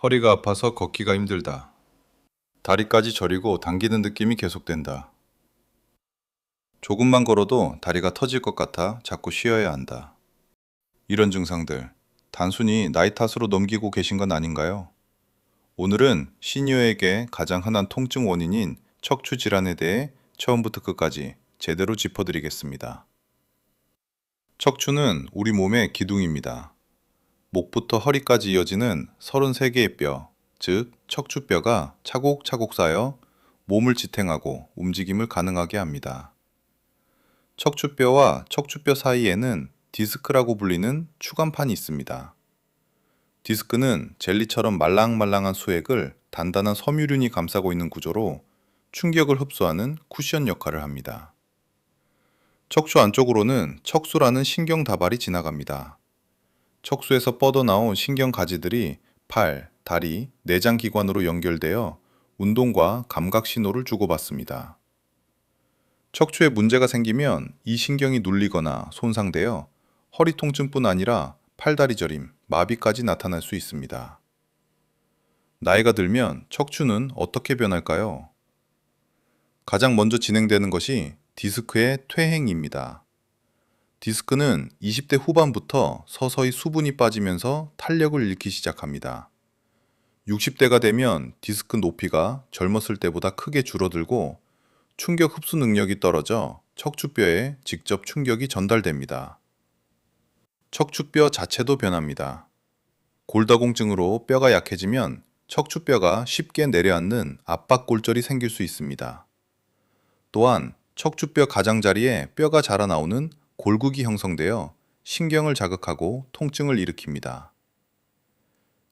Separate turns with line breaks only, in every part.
허리가 아파서 걷기가 힘들다. 다리까지 저리고 당기는 느낌이 계속된다. 조금만 걸어도 다리가 터질 것 같아 자꾸 쉬어야 한다. 이런 증상들, 단순히 나이 탓으로 넘기고 계신 건 아닌가요? 오늘은 시니어에게 가장 흔한 통증 원인인 척추 질환에 대해 처음부터 끝까지 제대로 짚어드리겠습니다. 척추는 우리 몸의 기둥입니다. 목부터 허리까지 이어지는 33개의 뼈, 즉 척추뼈가 차곡차곡 쌓여 몸을 지탱하고 움직임을 가능하게 합니다. 척추뼈와 척추뼈 사이에는 디스크라고 불리는 추간판이 있습니다. 디스크는 젤리처럼 말랑말랑한 수액을 단단한 섬유륜이 감싸고 있는 구조로 충격을 흡수하는 쿠션 역할을 합니다. 척추 안쪽으로는 척수라는 신경 다발이 지나갑니다. 척수에서 뻗어나온 신경 가지들이 팔, 다리, 내장 기관으로 연결되어 운동과 감각 신호를 주고받습니다. 척추에 문제가 생기면 이 신경이 눌리거나 손상되어 허리 통증뿐 아니라 팔다리 저림, 마비까지 나타날 수 있습니다. 나이가 들면 척추는 어떻게 변할까요? 가장 먼저 진행되는 것이 디스크의 퇴행입니다. 디스크는 20대 후반부터 서서히 수분이 빠지면서 탄력을 잃기 시작합니다. 60대가 되면 디스크 높이가 젊었을 때보다 크게 줄어들고 충격 흡수 능력이 떨어져 척추뼈에 직접 충격이 전달됩니다. 척추뼈 자체도 변합니다. 골다공증으로 뼈가 약해지면 척추뼈가 쉽게 내려앉는 압박골절이 생길 수 있습니다. 또한 척추뼈 가장자리에 뼈가 자라나오는 골극이 형성되어 신경을 자극하고 통증을 일으킵니다.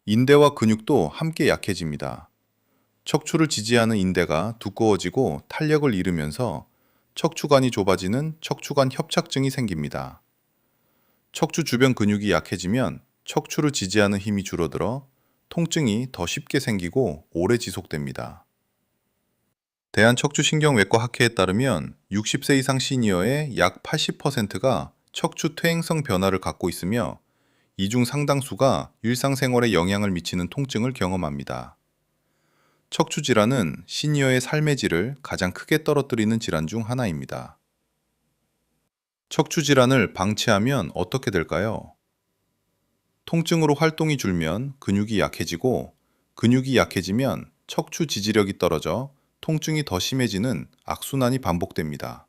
인대와 근육도 함께 약해집니다. 척추를 지지하는 인대가 두꺼워지고 탄력을 잃으면서 척추관이 좁아지는 척추관 협착증이 생깁니다. 척추 주변 근육이 약해지면 척추를 지지하는 힘이 줄어들어 통증이 더 쉽게 생기고 오래 지속됩니다. 대한척추신경외과 학회에 따르면 60세 이상 시니어의 약 80%가 척추 퇴행성 변화를 갖고 있으며 이 중 상당수가 일상생활에 영향을 미치는 통증을 경험합니다. 척추 질환은 시니어의 삶의 질을 가장 크게 떨어뜨리는 질환 중 하나입니다. 척추 질환을 방치하면 어떻게 될까요? 통증으로 활동이 줄면 근육이 약해지고 근육이 약해지면 척추 지지력이 떨어져 통증이 더 심해지는 악순환이 반복됩니다.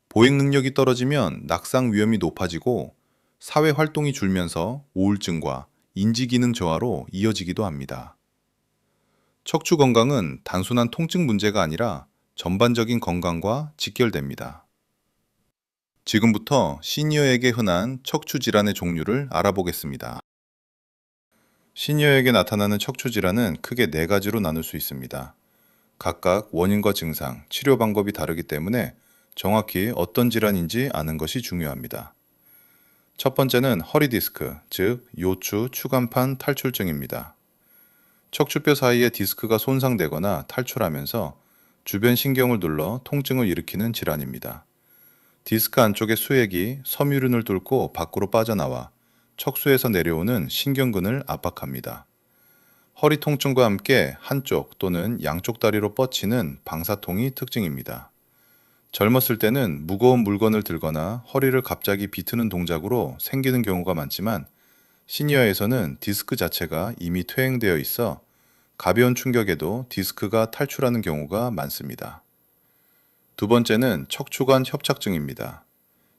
보행 능력이 떨어지면 낙상 위험이 높아지고 사회 활동이 줄면서 우울증과 인지 기능 저하로 이어지기도 합니다. 척추 건강은 단순한 통증 문제가 아니라 전반적인 건강과 직결됩니다. 지금부터 시니어에게 흔한 척추 질환의 종류를 알아보겠습니다. 시니어에게 나타나는 척추 질환은 크게 4가지로 나눌 수 있습니다. 각각 원인과 증상, 치료 방법이 다르기 때문에 정확히 어떤 질환인지 아는 것이 중요합니다. 첫 번째는 허리 디스크, 즉 요추 추간판 탈출증입니다. 척추뼈 사이에 디스크가 손상되거나 탈출하면서 주변 신경을 눌러 통증을 일으키는 질환입니다. 디스크 안쪽의 수액이 섬유륜을 뚫고 밖으로 빠져나와 척수에서 내려오는 신경근을 압박합니다. 허리 통증과 함께 한쪽 또는 양쪽 다리로 뻗치는 방사통이 특징입니다. 젊었을 때는 무거운 물건을 들거나 허리를 갑자기 비트는 동작으로 생기는 경우가 많지만 시니어에서는 디스크 자체가 이미 퇴행되어 있어 가벼운 충격에도 디스크가 탈출하는 경우가 많습니다. 두 번째는 척추관 협착증입니다.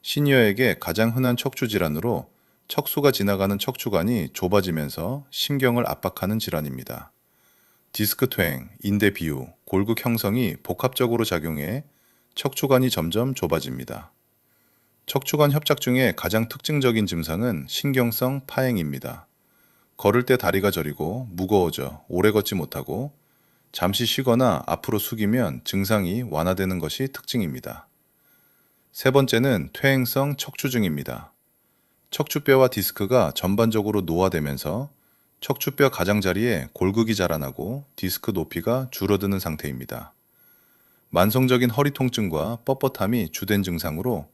시니어에게 가장 흔한 척추 질환으로 척수가 지나가는 척추관이 좁아지면서 신경을 압박하는 질환입니다. 디스크 퇴행, 인대 비우, 골극 형성이 복합적으로 작용해 척추관이 점점 좁아집니다. 척추관 협착증의 가장 특징적인 증상은 신경성 파행입니다. 걸을 때 다리가 저리고 무거워져 오래 걷지 못하고 잠시 쉬거나 앞으로 숙이면 증상이 완화되는 것이 특징입니다. 세 번째는 퇴행성 척추증입니다. 척추뼈와 디스크가 전반적으로 노화되면서 척추뼈 가장자리에 골극이 자라나고 디스크 높이가 줄어드는 상태입니다. 만성적인 허리 통증과 뻣뻣함이 주된 증상으로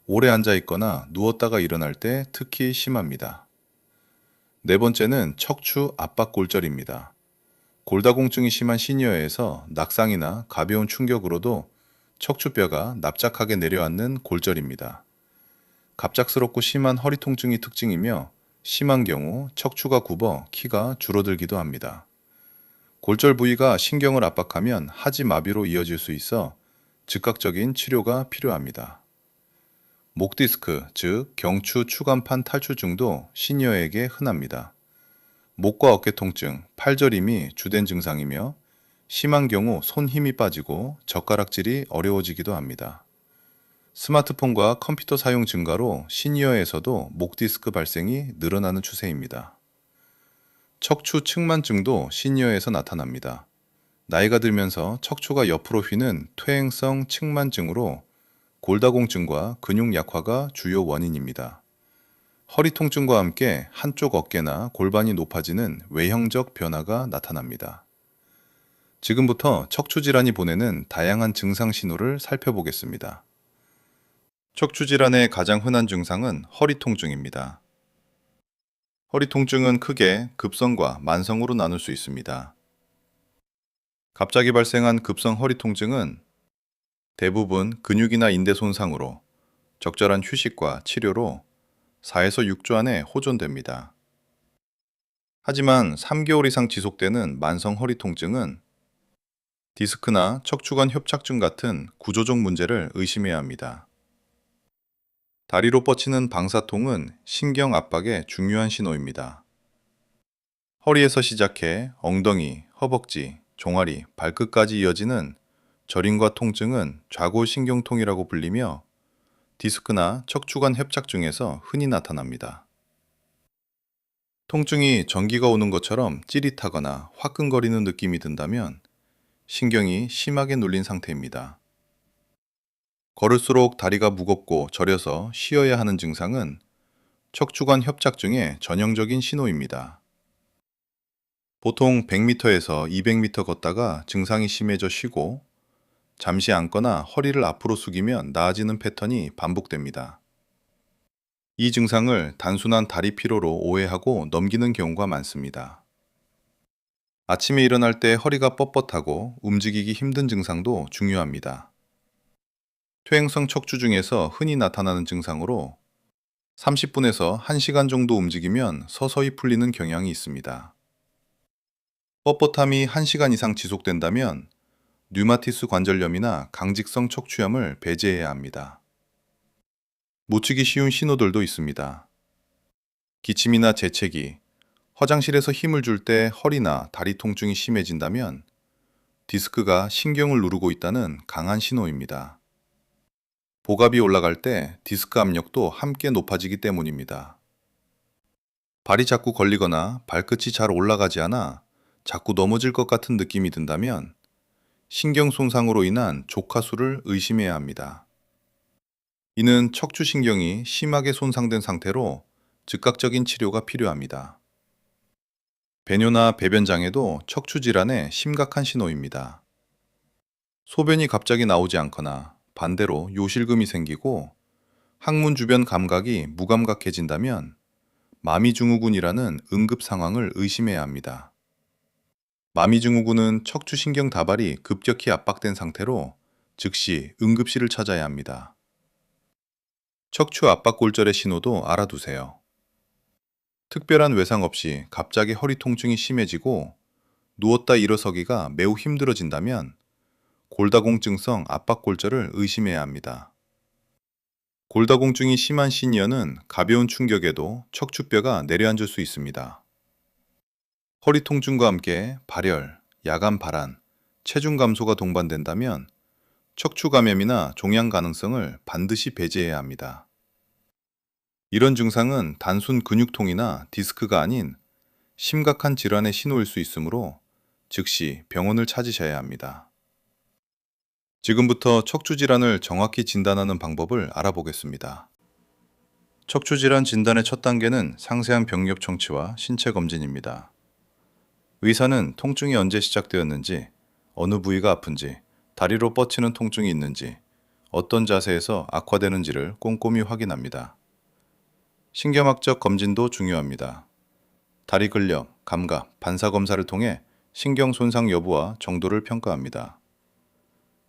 오래 앉아 있거나 누웠다가 일어날 때 특히 심합니다. 네 번째는 척추 압박골절입니다. 골다공증이 심한 시니어에서 낙상이나 가벼운 충격으로도 척추뼈가 납작하게 내려앉는 골절입니다. 갑작스럽고 심한 허리 통증이 특징이며 심한 경우 척추가 굽어 키가 줄어들기도 합니다. 골절 부위가 신경을 압박하면 하지 마비로 이어질 수 있어 즉각적인 치료가 필요합니다. 목 디스크, 즉 경추 추간판 탈출증도 시니어에게 흔합니다. 목과 어깨 통증, 팔저림이 주된 증상이며 심한 경우 손 힘이 빠지고 젓가락질이 어려워지기도 합니다. 스마트폰과 컴퓨터 사용 증가로 시니어에서도 목 디스크 발생이 늘어나는 추세입니다. 척추 측만증도 시니어에서 나타납니다. 나이가 들면서 척추가 옆으로 휘는 퇴행성 측만증으로 골다공증과 근육 약화가 주요 원인입니다. 허리 통증과 함께 한쪽 어깨나 골반이 높아지는 외형적 변화가 나타납니다. 지금부터 척추 질환이 보내는 다양한 증상 신호를 살펴보겠습니다. 척추 질환의 가장 흔한 증상은 허리 통증입니다. 허리 통증은 크게 급성과 만성으로 나눌 수 있습니다. 갑자기 발생한 급성 허리 통증은 대부분 근육이나 인대 손상으로 적절한 휴식과 치료로 4에서 6주 안에 호전됩니다. 하지만 3개월 이상 지속되는 만성 허리 통증은 디스크나 척추관 협착증 같은 구조적 문제를 의심해야 합니다. 다리로 뻗치는 방사통은 신경 압박의 중요한 신호입니다. 허리에서 시작해 엉덩이, 허벅지, 종아리, 발끝까지 이어지는 저림과 통증은 좌골신경통이라고 불리며 디스크나 척추관 협착증에서 흔히 나타납니다. 통증이 전기가 오는 것처럼 찌릿하거나 화끈거리는 느낌이 든다면 신경이 심하게 눌린 상태입니다. 걸을수록 다리가 무겁고 저려서 쉬어야 하는 증상은 척추관 협착증의 전형적인 신호입니다. 보통 100m에서 200m 걷다가 증상이 심해져 쉬고 잠시 앉거나 허리를 앞으로 숙이면 나아지는 패턴이 반복됩니다. 이 증상을 단순한 다리 피로로 오해하고 넘기는 경우가 많습니다. 아침에 일어날 때 허리가 뻣뻣하고 움직이기 힘든 증상도 중요합니다. 퇴행성 척추 중에서 흔히 나타나는 증상으로 30분에서 1시간 정도 움직이면 서서히 풀리는 경향이 있습니다. 뻣뻣함이 1시간 이상 지속된다면 류마티스 관절염이나 강직성 척추염을 배제해야 합니다. 놓치기 쉬운 신호들도 있습니다. 기침이나 재채기, 화장실에서 힘을 줄 때 허리나 다리 통증이 심해진다면 디스크가 신경을 누르고 있다는 강한 신호입니다. 복압이 올라갈 때 디스크 압력도 함께 높아지기 때문입니다. 발이 자꾸 걸리거나 발끝이 잘 올라가지 않아 자꾸 넘어질 것 같은 느낌이 든다면 신경 손상으로 인한 족하수를 의심해야 합니다. 이는 척추신경이 심하게 손상된 상태로 즉각적인 치료가 필요합니다. 배뇨나 배변장애도 척추질환의 심각한 신호입니다. 소변이 갑자기 나오지 않거나 반대로 요실금이 생기고 항문 주변 감각이 무감각해진다면 마미증후군이라는 응급 상황을 의심해야 합니다. 마미증후군은 척추신경 다발이 급격히 압박된 상태로 즉시 응급실을 찾아야 합니다. 척추 압박골절의 신호도 알아두세요. 특별한 외상 없이 갑자기 허리 통증이 심해지고 누웠다 일어서기가 매우 힘들어진다면 골다공증성 압박골절을 의심해야 합니다. 골다공증이 심한 시니어는 가벼운 충격에도 척추뼈가 내려앉을 수 있습니다. 허리 통증과 함께 발열, 야간 발한, 체중 감소가 동반된다면 척추 감염이나 종양 가능성을 반드시 배제해야 합니다. 이런 증상은 단순 근육통이나 디스크가 아닌 심각한 질환의 신호일 수 있으므로 즉시 병원을 찾으셔야 합니다. 지금부터 척추 질환을 정확히 진단하는 방법을 알아보겠습니다. 척추 질환 진단의 첫 단계는 상세한 병력 청취와 신체 검진입니다. 의사는 통증이 언제 시작되었는지, 어느 부위가 아픈지, 다리로 뻗치는 통증이 있는지, 어떤 자세에서 악화되는지를 꼼꼼히 확인합니다. 신경학적 검진도 중요합니다. 다리 근력, 감각, 반사 검사를 통해 신경 손상 여부와 정도를 평가합니다.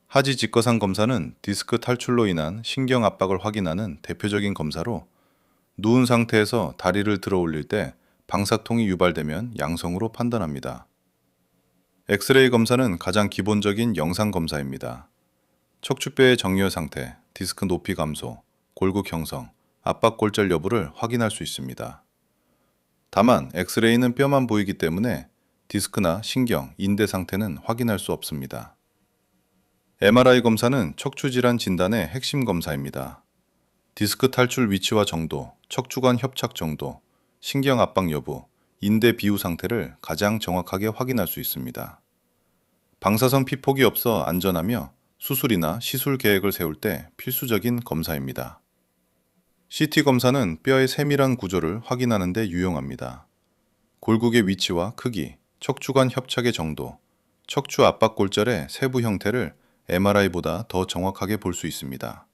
하지 직거상 검사는 디스크 탈출로 인한 신경 압박을 확인하는 대표적인 검사로, 누운 상태에서 다리를 들어 올릴 때 방사통이 유발되면 양성으로 판단합니다. 엑스레이 검사는 가장 기본적인 영상 검사입니다. 척추뼈의 정렬 상태, 디스크 높이 감소, 골국 형성, 압박 골절 여부를 확인할 수 있습니다. 다만 엑스레이는 뼈만 보이기 때문에 디스크나 신경, 인대 상태는 확인할 수 없습니다. MRI 검사는 척추 질환 진단의 핵심 검사입니다. 디스크 탈출 위치와 정도, 척추관 협착 정도, 신경 압박 여부, 인대 비우 상태를 가장 정확하게 확인할 수 있습니다. 방사선 피폭이 없어 안전하며 수술이나 시술 계획을 세울 때 필수적인 검사입니다. CT 검사는 뼈의 세밀한 구조를 확인하는 데 유용합니다. 골국의 위치와 크기, 척추관 협착의 정도, 척추 압박 골절의 세부 형태를 MRI보다 더 정확하게 볼 수 있습니다.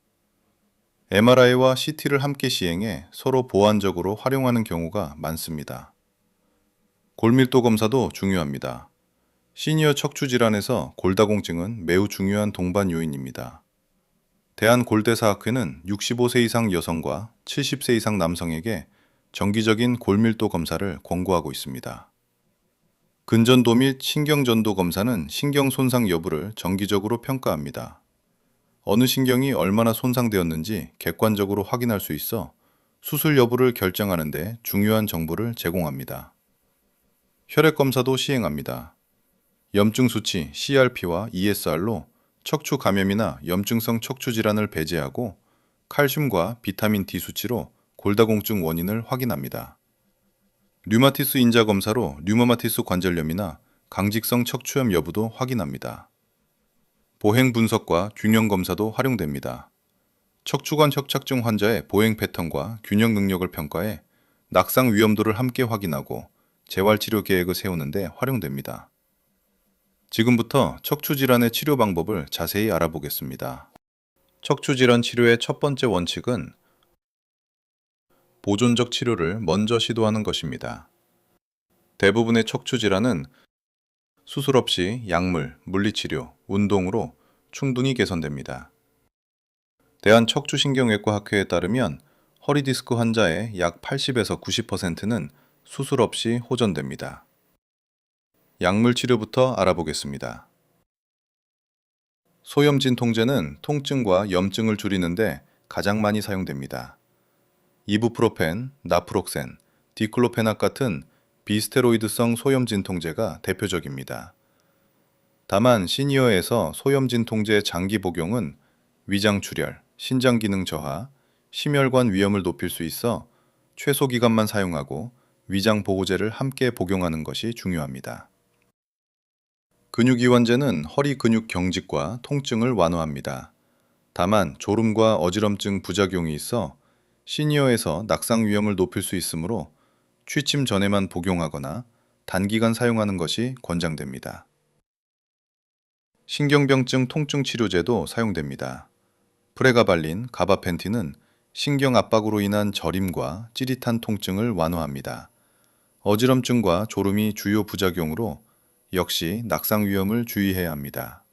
MRI와 CT를 함께 시행해 서로 보완적으로 활용하는 경우가 많습니다. 골밀도 검사도 중요합니다. 시니어 척추 질환에서 골다공증은 매우 중요한 동반 요인입니다. 대한골대사학회는 65세 이상 여성과 70세 이상 남성에게 정기적인 골밀도 검사를 권고하고 있습니다. 근전도 및 신경전도 검사는 신경 손상 여부를 정기적으로 평가합니다. 어느 신경이 얼마나 손상되었는지 객관적으로 확인할 수 있어 수술 여부를 결정하는 데 중요한 정보를 제공합니다. 혈액 검사도 시행합니다. 염증 수치 CRP와 ESR로 척추 감염이나 염증성 척추 질환을 배제하고, 칼슘과 비타민 D 수치로 골다공증 원인을 확인합니다. 류마티스 인자 검사로 류마티스 관절염이나 강직성 척추염 여부도 확인합니다. 보행 분석과 균형 검사도 활용됩니다. 척추관 협착증 환자의 보행 패턴과 균형 능력을 평가해 낙상 위험도를 함께 확인하고 재활 치료 계획을 세우는 데 활용됩니다. 지금부터 척추 질환의 치료 방법을 자세히 알아보겠습니다. 척추 질환 치료의 첫 번째 원칙은 보존적 치료를 먼저 시도하는 것입니다. 대부분의 척추 질환은 수술 없이 약물, 물리치료, 운동으로 충분히 개선됩니다. 대한척추신경외과학회에 따르면 허리 디스크 환자의 약 80에서 90%는 수술 없이 호전됩니다. 약물 치료부터 알아보겠습니다. 소염진 통제는 통증과 염증을 줄이는데 가장 많이 사용됩니다. 이부프로펜, 나프록센, 디클로페낙 같은 비스테로이드성 소염진 통제가 대표적입니다. 다만 시니어에서 소염진 통제 장기 복용은 위장 출혈, 신장 기능 저하, 심혈관 위험을 높일 수 있어 최소 기간만 사용하고 위장 보호제를 함께 복용하는 것이 중요합니다. 근육이완제는 허리 근육 경직과 통증을 완화합니다. 다만 졸음과 어지럼증 부작용이 있어 시니어에서 낙상 위험을 높일 수 있으므로 취침 전에만 복용하거나 단기간 사용하는 것이 권장됩니다. 신경병증 통증 치료제도 사용됩니다. 프레가발린, 가바펜틴은 신경 압박으로 인한 저림과 찌릿한 통증을 완화합니다. 어지럼증과 졸음이 주요 부작용으로 역시 낙상 위험을 주의해야 합니다.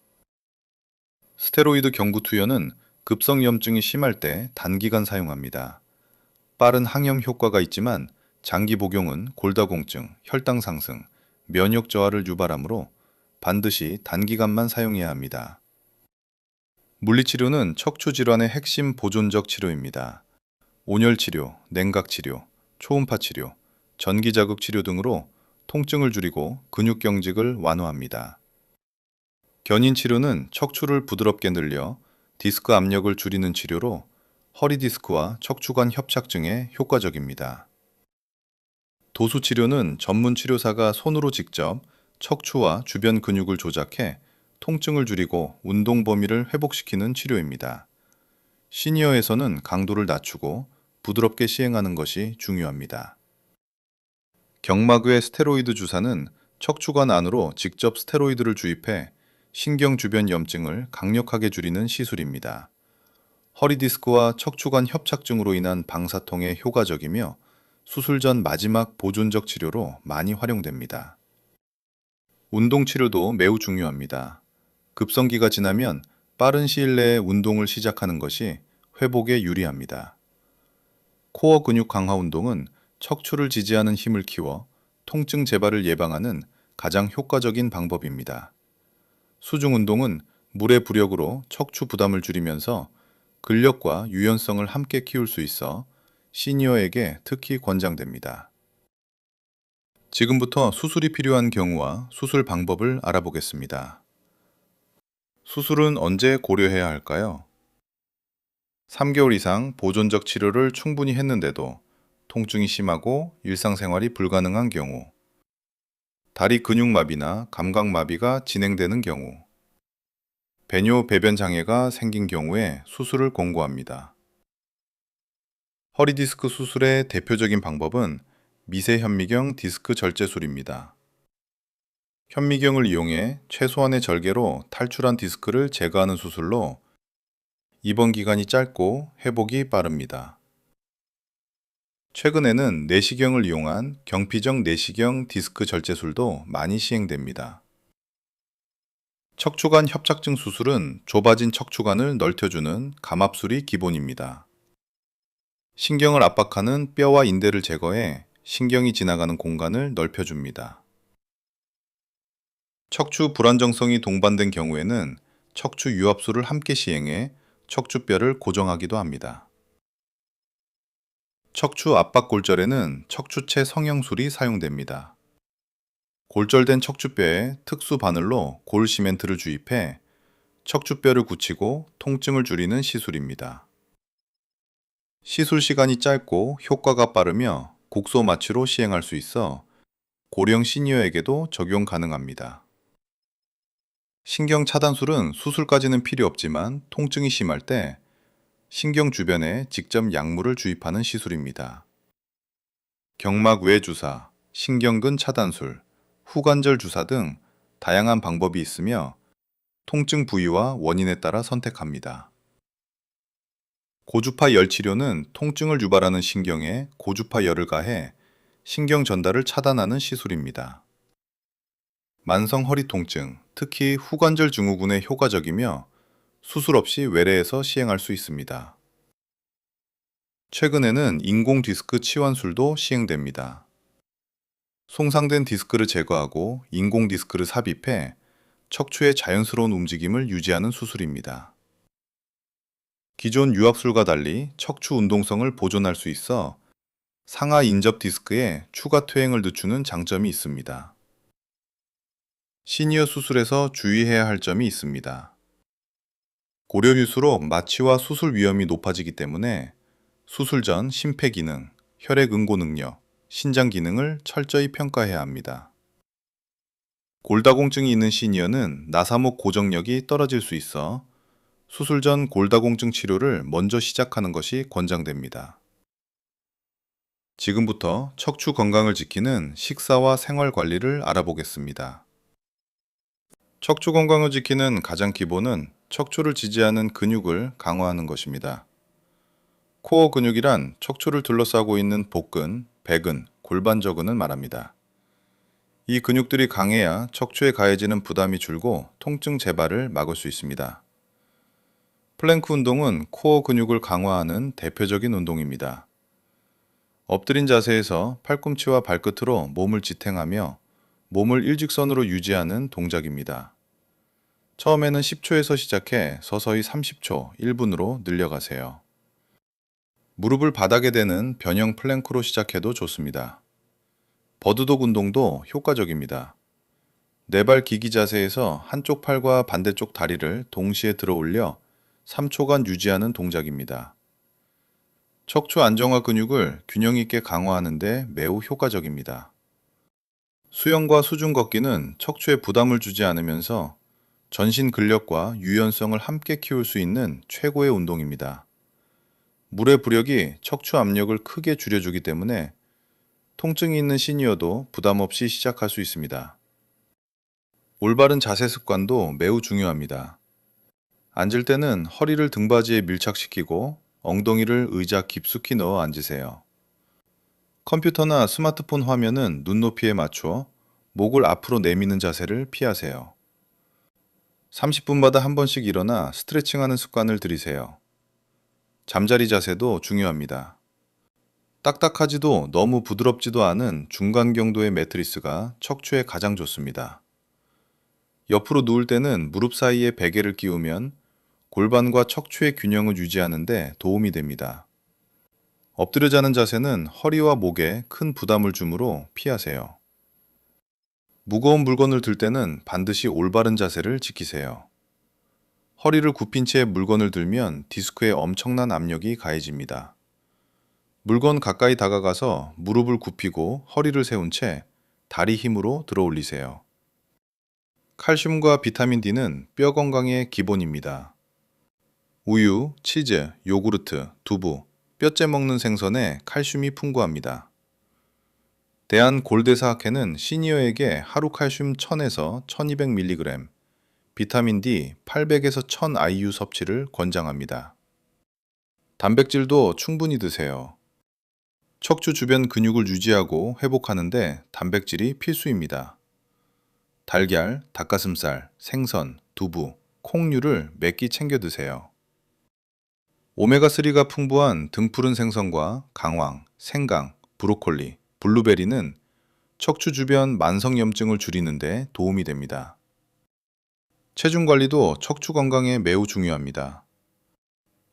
스테로이드 경구 투여는 급성 염증이 심할 때 단기간 사용합니다. 빠른 항염 효과가 있지만 장기 복용은 골다공증, 혈당 상승, 면역 저하를 유발하므로 반드시 단기간만 사용해야 합니다. 물리치료는 척추 질환의 핵심 보존적 치료입니다. 온열 치료, 냉각 치료, 초음파 치료, 전기 자극 치료 등으로 통증을 줄이고 근육 경직을 완화합니다. 견인 치료는 척추를 부드럽게 늘려 디스크 압력을 줄이는 치료로 허리 디스크와 척추관 협착증에 효과적입니다. 도수 치료는 전문 치료사가 손으로 직접 척추와 주변 근육을 조작해 통증을 줄이고 운동 범위를 회복시키는 치료입니다. 시니어에서는 강도를 낮추고 부드럽게 시행하는 것이 중요합니다. 경막외 스테로이드 주사는 척추관 안으로 직접 스테로이드를 주입해 신경 주변 염증을 강력하게 줄이는 시술입니다. 허리 디스크와 척추관 협착증으로 인한 방사통에 효과적이며 수술 전 마지막 보존적 치료로 많이 활용됩니다. 운동 치료도 매우 중요합니다. 급성기가 지나면 빠른 시일 내에 운동을 시작하는 것이 회복에 유리합니다. 코어 근육 강화 운동은 척추를 지지하는 힘을 키워 통증 재발을 예방하는 가장 효과적인 방법입니다. 수중 운동은 물의 부력으로 척추 부담을 줄이면서 근력과 유연성을 함께 키울 수 있어 시니어에게 특히 권장됩니다. 지금부터 수술이 필요한 경우와 수술 방법을 알아보겠습니다. 수술은 언제 고려해야 할까요? 3개월 이상 보존적 치료를 충분히 했는데도 통증이 심하고 일상생활이 불가능한 경우, 다리 근육마비나 감각마비가 진행되는 경우, 배뇨 배변 장애가 생긴 경우에 수술을 권고합니다. 허리 디스크 수술의 대표적인 방법은 미세 현미경 디스크 절제술입니다. 현미경을 이용해 최소한의 절개로 탈출한 디스크를 제거하는 수술로 입원 기간이 짧고 회복이 빠릅니다. 최근에는 내시경을 이용한 경피적 내시경 디스크 절제술도 많이 시행됩니다. 척추관 협착증 수술은 좁아진 척추관을 넓혀주는 감압술이 기본입니다. 신경을 압박하는 뼈와 인대를 제거해 신경이 지나가는 공간을 넓혀줍니다. 척추 불안정성이 동반된 경우에는 척추 유압술을 함께 시행해 척추뼈를 고정하기도 합니다. 척추 압박 골절에는 척추체 성형술이 사용됩니다. 골절된 척추뼈에 특수 바늘로 골 시멘트를 주입해 척추뼈를 굳히고 통증을 줄이는 시술입니다. 시술 시간이 짧고 효과가 빠르며 국소 마취로 시행할 수 있어 고령 시니어에게도 적용 가능합니다. 신경 차단술은 수술까지는 필요 없지만 통증이 심할 때 신경 주변에 직접 약물을 주입하는 시술입니다. 경막 외 주사, 신경근 차단술, 후관절 주사 등 다양한 방법이 있으며 통증 부위와 원인에 따라 선택합니다. 고주파 열 치료는 통증을 유발하는 신경에 고주파 열을 가해 신경 전달을 차단하는 시술입니다. 만성 허리 통증, 특히 후관절 증후군에 효과적이며 수술 없이 외래에서 시행할 수 있습니다. 최근에는 인공 디스크 치환술도 시행됩니다. 손상된 디스크를 제거하고 인공 디스크를 삽입해 척추의 자연스러운 움직임을 유지하는 수술입니다. 기존 유압술과 달리 척추 운동성을 보존할 수 있어 상하 인접 디스크에 추가 퇴행을 늦추는 장점이 있습니다. 시니어 수술에서 주의해야 할 점이 있습니다. 고령일수록 마취와 수술 위험이 높아지기 때문에 수술 전 심폐기능, 혈액 응고 능력, 신장 기능을 철저히 평가해야 합니다. 골다공증이 있는 시니어는 나사목 고정력이 떨어질 수 있어 수술 전 골다공증 치료를 먼저 시작하는 것이 권장됩니다. 지금부터 척추 건강을 지키는 식사와 생활 관리를 알아보겠습니다. 척추 건강을 지키는 가장 기본은 척추를 지지하는 근육을 강화하는 것입니다. 코어 근육이란 척추를 둘러싸고 있는 복근, 배근, 골반저근을 말합니다. 이 근육들이 강해야 척추에 가해지는 부담이 줄고 통증 재발을 막을 수 있습니다. 플랭크 운동은 코어 근육을 강화하는 대표적인 운동입니다. 엎드린 자세에서 팔꿈치와 발끝으로 몸을 지탱하며 몸을 일직선으로 유지하는 동작입니다. 처음에는 10초에서 시작해 서서히 30초, 1분으로 늘려가세요. 무릎을 바닥에 대는 변형 플랭크로 시작해도 좋습니다. 버드독 운동도 효과적입니다. 네발 기기 자세에서 한쪽 팔과 반대쪽 다리를 동시에 들어 올려 3초간 유지하는 동작입니다. 척추 안정화 근육을 균형 있게 강화하는 데 매우 효과적입니다. 수영과 수중 걷기는 척추에 부담을 주지 않으면서 전신 근력과 유연성을 함께 키울 수 있는 최고의 운동입니다. 물의 부력이 척추 압력을 크게 줄여주기 때문에 통증이 있는 시니어도 부담 없이 시작할 수 있습니다. 올바른 자세 습관도 매우 중요합니다. 앉을 때는 허리를 등받이에 밀착시키고 엉덩이를 의자 깊숙이 넣어 앉으세요. 컴퓨터나 스마트폰 화면은 눈높이에 맞춰 목을 앞으로 내미는 자세를 피하세요. 30분마다 한 번씩 일어나 스트레칭하는 습관을 들이세요. 잠자리 자세도 중요합니다. 딱딱하지도 너무 부드럽지도 않은 중간 경도의 매트리스가 척추에 가장 좋습니다. 옆으로 누울 때는 무릎 사이에 베개를 끼우면 골반과 척추의 균형을 유지하는 데 도움이 됩니다. 엎드려 자는 자세는 허리와 목에 큰 부담을 주므로 피하세요. 무거운 물건을 들 때는 반드시 올바른 자세를 지키세요. 허리를 굽힌 채 물건을 들면 디스크에 엄청난 압력이 가해집니다. 물건 가까이 다가가서 무릎을 굽히고 허리를 세운 채 다리 힘으로 들어 올리세요. 칼슘과 비타민 D는 뼈 건강의 기본입니다. 우유, 치즈, 요구르트, 두부, 뼈째 먹는 생선에 칼슘이 풍부합니다. 대한골대사학회는 시니어에게 하루 칼슘 1000에서 1200mg, 비타민 D 800에서 1000 IU 섭취를 권장합니다. 단백질도 충분히 드세요. 척추 주변 근육을 유지하고 회복하는데 단백질이 필수입니다. 달걀, 닭가슴살, 생선, 두부, 콩류를 몇 끼 챙겨 드세요. 오메가3가 풍부한 등푸른 생선과 강황, 생강, 브로콜리, 블루베리는 척추 주변 만성염증을 줄이는 데 도움이 됩니다. 체중 관리도 척추 건강에 매우 중요합니다.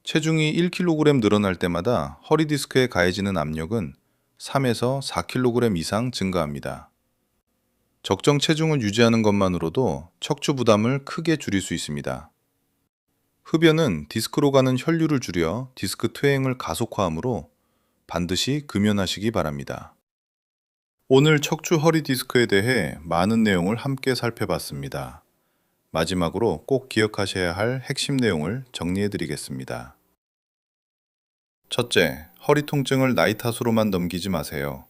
체중이 1kg 늘어날 때마다 허리 디스크에 가해지는 압력은 3에서 4kg 이상 증가합니다. 적정 체중을 유지하는 것만으로도 척추 부담을 크게 줄일 수 있습니다. 흡연은 디스크로 가는 혈류를 줄여 디스크 퇴행을 가속화하므로 반드시 금연하시기 바랍니다. 오늘 척추 허리 디스크에 대해 많은 내용을 함께 살펴봤습니다. 마지막으로 꼭 기억하셔야 할 핵심 내용을 정리해 드리겠습니다. 첫째, 허리 통증을 나이 탓으로만 넘기지 마세요.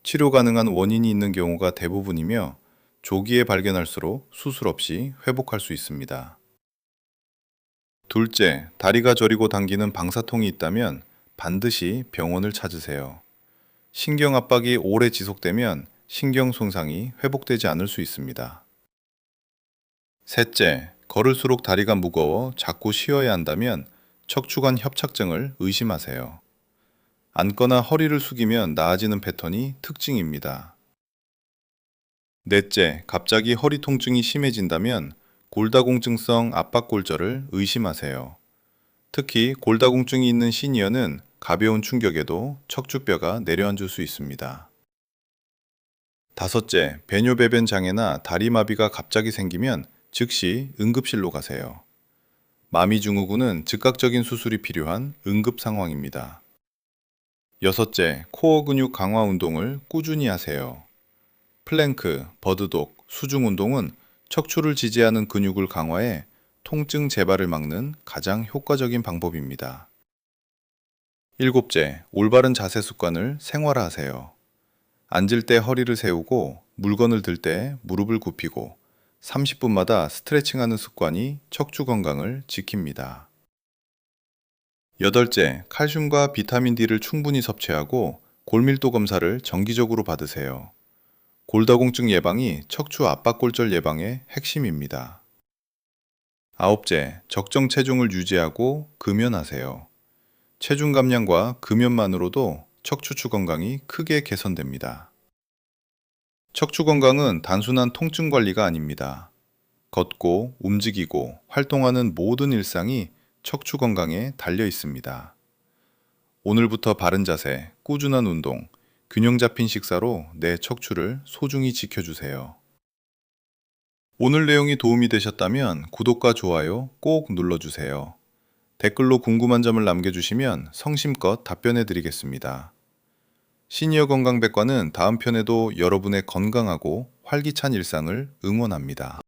치료 가능한 원인이 있는 경우가 대부분이며 조기에 발견할수록 수술 없이 회복할 수 있습니다. 둘째, 다리가 저리고 당기는 방사통이 있다면 반드시 병원을 찾으세요. 신경 압박이 오래 지속되면 신경 손상이 회복되지 않을 수 있습니다. 셋째, 걸을수록 다리가 무거워 자꾸 쉬어야 한다면 척추관 협착증을 의심하세요. 앉거나 허리를 숙이면 나아지는 패턴이 특징입니다. 넷째, 갑자기 허리 통증이 심해진다면 골다공증성 압박골절을 의심하세요. 특히 골다공증이 있는 시니어는 가벼운 충격에도 척추뼈가 내려앉을 수 있습니다. 다섯째, 배뇨배변 장애나 다리마비가 갑자기 생기면 즉시 응급실로 가세요. 마미증후군은 즉각적인 수술이 필요한 응급 상황입니다. 여섯째, 코어 근육 강화 운동을 꾸준히 하세요. 플랭크, 버드독, 수중 운동은 척추를 지지하는 근육을 강화해 통증 재발을 막는 가장 효과적인 방법입니다. 일곱째, 올바른 자세 습관을 생활화하세요. 앉을 때 허리를 세우고 물건을 들 때 무릎을 굽히고 30분마다 스트레칭하는 습관이 척추 건강을 지킵니다. 여덟째, 칼슘과 비타민 D를 충분히 섭취하고 골밀도 검사를 정기적으로 받으세요. 골다공증 예방이 척추 압박골절 예방의 핵심입니다. 아홉째, 적정 체중을 유지하고 금연하세요. 체중 감량과 금연만으로도 척추 건강이 크게 개선됩니다. 척추 건강은 단순한 통증 관리가 아닙니다. 걷고 움직이고 활동하는 모든 일상이 척추 건강에 달려 있습니다. 오늘부터 바른 자세, 꾸준한 운동, 균형 잡힌 식사로 내 척추를 소중히 지켜주세요. 오늘 내용이 도움이 되셨다면 구독과 좋아요 꼭 눌러주세요. 댓글로 궁금한 점을 남겨주시면 성심껏 답변해 드리겠습니다. 시니어 건강백과는 다음 편에도 여러분의 건강하고 활기찬 일상을 응원합니다.